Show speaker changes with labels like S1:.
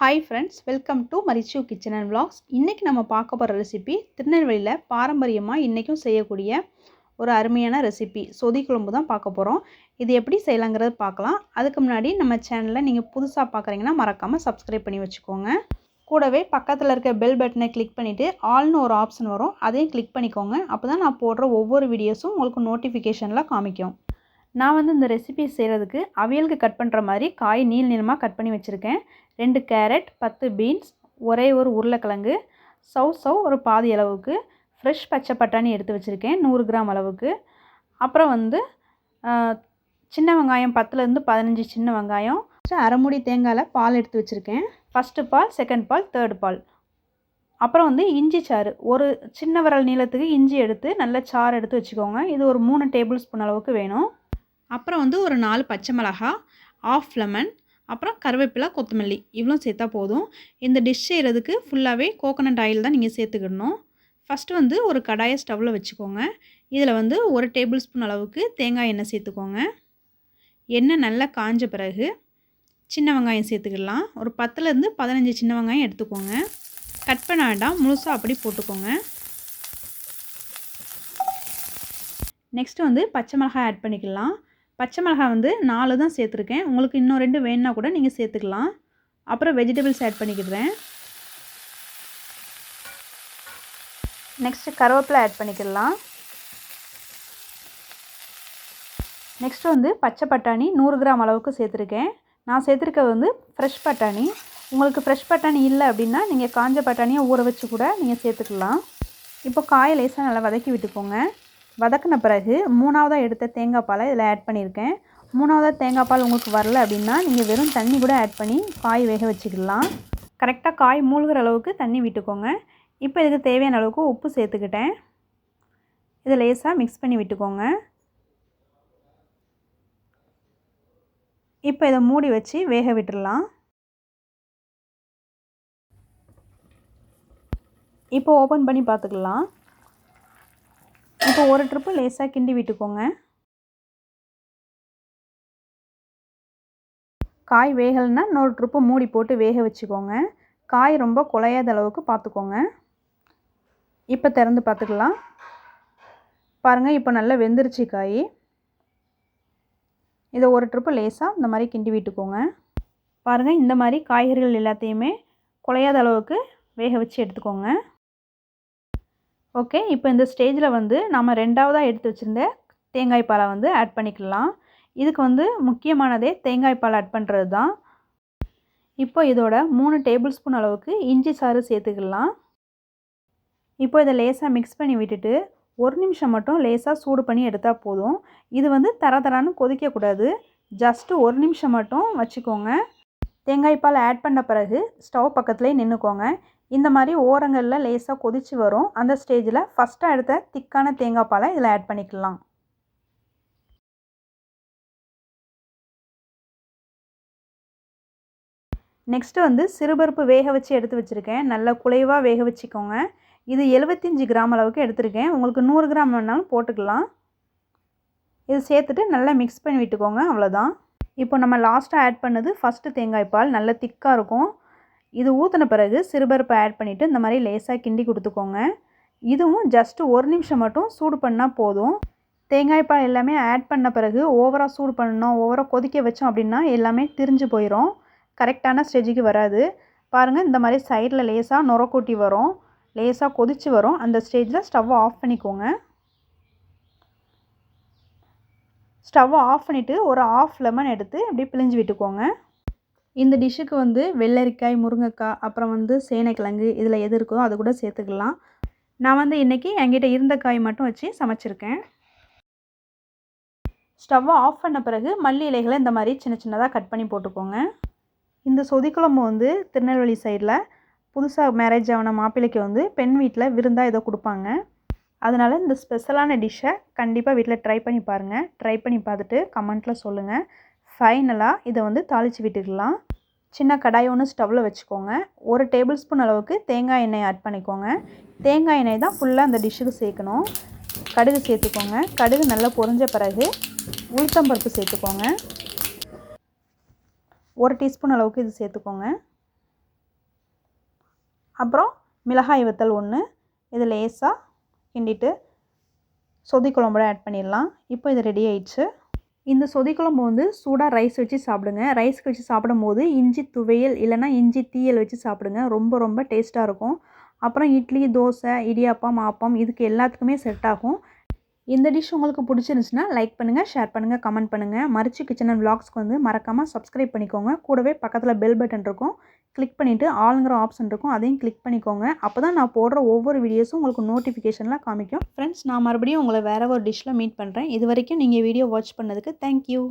S1: Hi friends, welcome to Marichu Kitchen&Vlogs. இன்னைக்கு நம்ம பார்க்க போற ரெசிபி திருநெல்வேலியில பாரம்பரியமா இன்னைக்கும் செய்யக்கூடிய ஒரு அருமையான ரெசிபி சொதி குழம்பு தான் பார்க்க போறோம். இது எப்படி செய்யலாம்ங்கறத பார்க்கலாம். அதுக்கு முன்னாடி நம்ம சேனலை நீங்க புதுசா பார்க்கறீங்கன்னா மறக்காம Subscribe பண்ணி வச்சுக்கோங்க. கூடவே பக்கத்துல இருக்க பெல் பட்டனை கிளிக் பண்ணிட்டு ஆல்னு ஒரு ஆப்ஷன் வரும். அதையும் கிளிக் பண்ணிக்கோங்க. அப்பதான் நான் போடுற ஒவ்வொரு வீடியோஸும் உங்களுக்கு நோட்டிஃபிகேஷன்ல காமிக்கும். நான் இந்த ரெசிபி செய்கிறதுக்கு அவியலுக்கு கட் பண்ணுற மாதிரி காய் நீளமாக கட் பண்ணி வச்சுருக்கேன். 2 கேரட், 10 பீன்ஸ், ஒரே ஒரு உருளைக்கிழங்கு, சவ் ஒரு பாதி அளவுக்கு, ஃப்ரெஷ் பச்சை பட்டாணி எடுத்து வச்சுருக்கேன் 100 கிராம் அளவுக்கு. அப்புறம் சின்ன வெங்காயம் 10லேருந்து 15 சின்ன வெங்காயம், அரை மூடி தேங்காயில் பால் எடுத்து வச்சுருக்கேன். ஃபஸ்ட்டு பால், செகண்ட் பால், தேர்ட் பால். அப்புறம் இஞ்சி சாறு, ஒரு சின்ன விரல் நீளத்துக்கு இஞ்சி எடுத்து நல்ல சாறு எடுத்து வச்சுக்கோங்க. இது ஒரு 3 டேபிள் ஸ்பூன் அளவுக்கு வேணும். அப்புறம் ஒரு 4 பச்சை மிளகாய், ஆஃப் லெமன், அப்புறம் கருவேப்பிலை, கொத்தமல்லி இவ்வளோ சேர்த்தா போதும். இந்த டிஷ் செய்கிறதுக்கு ஃபுல்லாகவே கோகோனட் ஆயில் தான் நீங்கள் சேர்த்துக்கிடணும். ஃபஸ்ட்டு ஒரு கடாயை ஸ்டவ்வில் வச்சுக்கோங்க. இதில் 1 டேபிள் ஸ்பூன் அளவுக்கு தேங்காய் எண்ணெய் சேர்த்துக்கோங்க. எண்ணெய் நல்லா காஞ்ச பிறகு சின்ன வெங்காயம் சேர்த்துக்கிடலாம். ஒரு 10லேருந்து 15 சின்ன வெங்காயம் எடுத்துக்கோங்க. கட் பண்ண வேண்டாம், முழுசாக அப்படி போட்டுக்கோங்க. நெக்ஸ்ட்டு பச்சை மிளகாய் ஆட் பண்ணிக்கலாம். பச்சை மிளகாய் 4 தான் சேர்த்துருக்கேன். உங்களுக்கு இன்னும் 2 வேணுன்னா கூட நீங்கள் சேர்த்துக்கலாம். அப்புறம் வெஜிடபிள்ஸ் ஆட் பண்ணிக்கிறேன். நெக்ஸ்ட்டு கருவேப்பிலை ஆட் பண்ணிக்கலாம். நெக்ஸ்ட்டு பச்சை பட்டாணி 100 கிராம் அளவுக்கு சேர்த்துருக்கேன். நான் சேர்த்துருக்கிறது ஃப்ரெஷ் பட்டாணி. உங்களுக்கு ஃப்ரெஷ் பட்டாணி இல்லை அப்படின்னா நீங்கள் காஞ்ச பட்டாணியை ஊற வச்சு கூட நீங்கள் சேர்த்துக்கலாம். இப்போ காயை லேசாக நல்லா வதக்கி விட்டுக்கோங்க. வதக்கின பிறகு 3ஆவதாக எடுத்த தேங்காய் பாலை இதில் ஆட் பண்ணியிருக்கேன். 3ஆவதாக தேங்காய் பால் உங்களுக்கு வரல அப்படின்னா நீங்கள் வெறும் தண்ணி கூட ஆட் பண்ணி காய் வேக வச்சுக்கலாம். கரெக்டாக காய் மூழ்கிற அளவுக்கு தண்ணி விட்டுக்கோங்க. இப்போ இதுக்கு தேவையான அளவுக்கு உப்பு சேர்த்துக்கிட்டேன். இதை லேசாக மிக்ஸ் பண்ணி விட்டுக்கோங்க. இப்போ இதை மூடி வச்சு வேக விட்டுடலாம். இப்போ ஓப்பன் பண்ணி பார்த்துக்கலாம். இப்போ ஒரு ட்ரிப்பு லேசாக கிண்டி விட்டுக்கோங்க. காய் வேகலைன்னா இன்னொரு ட்ரிப்பு மூடி போட்டு வேக வச்சுக்கோங்க. காய் ரொம்ப குழையாத அளவுக்கு பார்த்துக்கோங்க. இப்போ திறந்து பார்த்துக்கலாம். பாருங்கள், இப்போ நல்லா வெந்துருச்சு காய். இதை ஒரு ட்ரிப்பு லேசாக இந்த மாதிரி கிண்டி விட்டுக்கோங்க. பாருங்கள், இந்த மாதிரி காய்கறிகள் எல்லாத்தையுமே குழையாத அளவுக்கு வேக வச்சு எடுத்துக்கோங்க. ஓகே, இப்போ இந்த ஸ்டேஜில் நம்ம 2ஆவதாக எடுத்து வச்சுருந்த தேங்காய் பாலை ஆட் பண்ணிக்கலாம். இதுக்கு முக்கியமானதே தேங்காய் பால் ஆட் பண்ணுறது தான். இப்போ இதோட 3 டேபிள் ஸ்பூன் அளவுக்கு இஞ்சி சாறு சேர்த்துக்கலாம். இப்போ இதை லேசாக மிக்ஸ் பண்ணி விட்டுட்டு 1 நிமிஷம் மட்டும் லேசாக சூடு பண்ணி எடுத்தால் போதும். இது தரன்னு கொதிக்கக்கூடாது. ஜஸ்ட்டு 1 நிமிஷம் மட்டும் வச்சுக்கோங்க. தேங்காய் பால் ஆட் பண்ண பிறகு ஸ்டவ் பக்கத்துலேயே நின்றுக்கோங்க. இந்த மாதிரி ஓரங்களில் லேசாக கொதித்து வரும். அந்த ஸ்டேஜில் ஃபஸ்ட்டாக எடுத்த திக்கான தேங்காய் பாலை இதில் ஆட் பண்ணிக்கலாம். நெக்ஸ்ட்டு சிறுபருப்பு வேக வச்சு எடுத்து வச்சுருக்கேன். நல்லா குலைவாக வேக வச்சுக்கோங்க. இது 75 கிராம் அளவுக்கு எடுத்துருக்கேன். உங்களுக்கு 100 கிராம் வேணாலும் போட்டுக்கலாம். இது சேர்த்துட்டு நல்லா மிக்ஸ் பண்ணி விட்டுக்கோங்க. அவ்வளோதான். இப்போ நம்ம லாஸ்ட்டாக ஆட் பண்ணது ஃபஸ்ட்டு தேங்காய் பால் நல்லா திக்காக இருக்கும். இது ஊற்றின பிறகு சிறுபருப்பை ஆட் பண்ணிவிட்டு இந்த மாதிரி லேசாக கிண்டி கொடுத்துக்கோங்க. இதுவும் ஜஸ்ட்டு 1 நிமிஷம் மட்டும் சூடு பண்ணால் போதும். தேங்காய் பால் எல்லாமே ஆட் பண்ண பிறகு ஓவராக சூடு பண்ணணும், ஓவராக கொதிக்க வச்சோம் அப்படின்னா எல்லாமே திரிஞ்சு போயிடும். கரெக்டான ஸ்டேஜுக்கு வராது. பாருங்கள், இந்த மாதிரி சைடில் லேசாக நுரக்கூட்டி வரும், லேசாக கொதித்து வரும். அந்த ஸ்டேஜில் ஸ்டவ்வை ஆஃப் பண்ணிக்கோங்க. ஸ்டவ்வை ஆஃப் பண்ணிவிட்டு ஒரு ஆஃப் லெமன் எடுத்து இப்படி பிழிஞ்சு விட்டுக்கோங்க. இந்த டிஷ்ஷுக்கு வெள்ளரிக்காய், முருங்கைக்காய், அப்புறம் சேனைக்கிழங்கு இதில் எது இருக்கோ அது கூட சேர்த்துக்கலாம். நான் இன்றைக்கி என்கிட்ட இருந்த காய் மட்டும் வச்சு சமைச்சிருக்கேன். ஸ்டவ்வை ஆஃப் பண்ண பிறகு மல்லி இலைகளை இந்த மாதிரி சின்ன சின்னதாக கட் பண்ணி போட்டுக்கோங்க. இந்த சொதி குழம்பு திருநெல்வேலி சைடில் புதுசாக மேரேஜ் ஆன மாப்பிள்ளைக்கு பெண் வீட்டில் விருந்தாக இதை கொடுப்பாங்க. அதனால் இந்த ஸ்பெஷலான டிஷ்ஷை கண்டிப்பாக வீட்டில் ட்ரை பண்ணி பாருங்கள். ட்ரை பண்ணி பார்த்துட்டு கமெண்ட்டில் சொல்லுங்கள். ஃபைனலாக இதை தாளித்து விட்டுக்கலாம். சின்ன கடாய் ஒன்று ஸ்டவ்வில் வச்சுக்கோங்க. 1 டேபிள் ஸ்பூன் அளவுக்கு தேங்காய் எண்ணெய் ஆட் பண்ணிக்கோங்க. தேங்காய் எண்ணெய் தான் ஃபுல்லாக அந்த டிஷ்ஷுக்கு சேர்க்கணும். கடுகு சேர்த்துக்கோங்க. கடுகு நல்லா பொரிஞ்ச பிறகு உளுத்தம்பருப்பு சேர்த்துக்கோங்க. 1 டீஸ்பூன் அளவுக்கு இது சேர்த்துக்கோங்க. அப்புறம் மிளகாய் வத்தல் 1 இது லேசாக கிண்டிட்டு சொதி குழம்போட ஆட் பண்ணிடலாம். இப்போ இது ரெடி ஆயிடுச்சு. இந்த சொதி குழம்பு வந்து சூடாக ரைஸ் வச்சு சாப்பிடுங்க. ரைஸ்க்கு வச்சு சாப்பிடும்போது இஞ்சி துவையல் இல்லைனா இஞ்சி தீயல் வச்சு சாப்பிடுங்க. ரொம்ப ரொம்ப டேஸ்ட்டாக இருக்கும். அப்புறம் இட்லி, தோசை, இடியாப்பம், ஆப்பம் இதுக்கு எல்லாத்துக்குமே செட் ஆகும். இந்த டிஷ் உங்களுக்கு பிடிச்சிருந்துச்சுன்னா லைக் பண்ணுங்கள், ஷேர் பண்ணுங்கள், கமெண்ட் பண்ணுங்கள். மரிச்சு கிச்சன் அண்ட் விளாக்ஸ்க்கு வந்து மறக்காமல் சப்ஸ்கிரைப் பண்ணிக்கோங்க. கூடவே பக்கத்தில் பெல் பட்டன் இருக்கும். கிளிக் பண்ணிவிட்டு ஆளுங்கிற ஆப்ஷன் இருக்கும், அதையும் கிளிக் பண்ணிக்கோங்க. அப்போ தான் நான் போடுற ஒவ்வொரு வீடியோஸும் உங்களுக்கு நோட்டிஃபிகேஷனில் காமிக்கும். ஃப்ரெண்ட்ஸ், நான் மறுபடியும் உங்களை வேறு ஒரு டிஷ்ஷில் மீட் பண்ணுறேன். இது வரைக்கும் நீங்கள் வீடியோ வாட்ச் பண்ணதுக்கு தேங்க்யூ.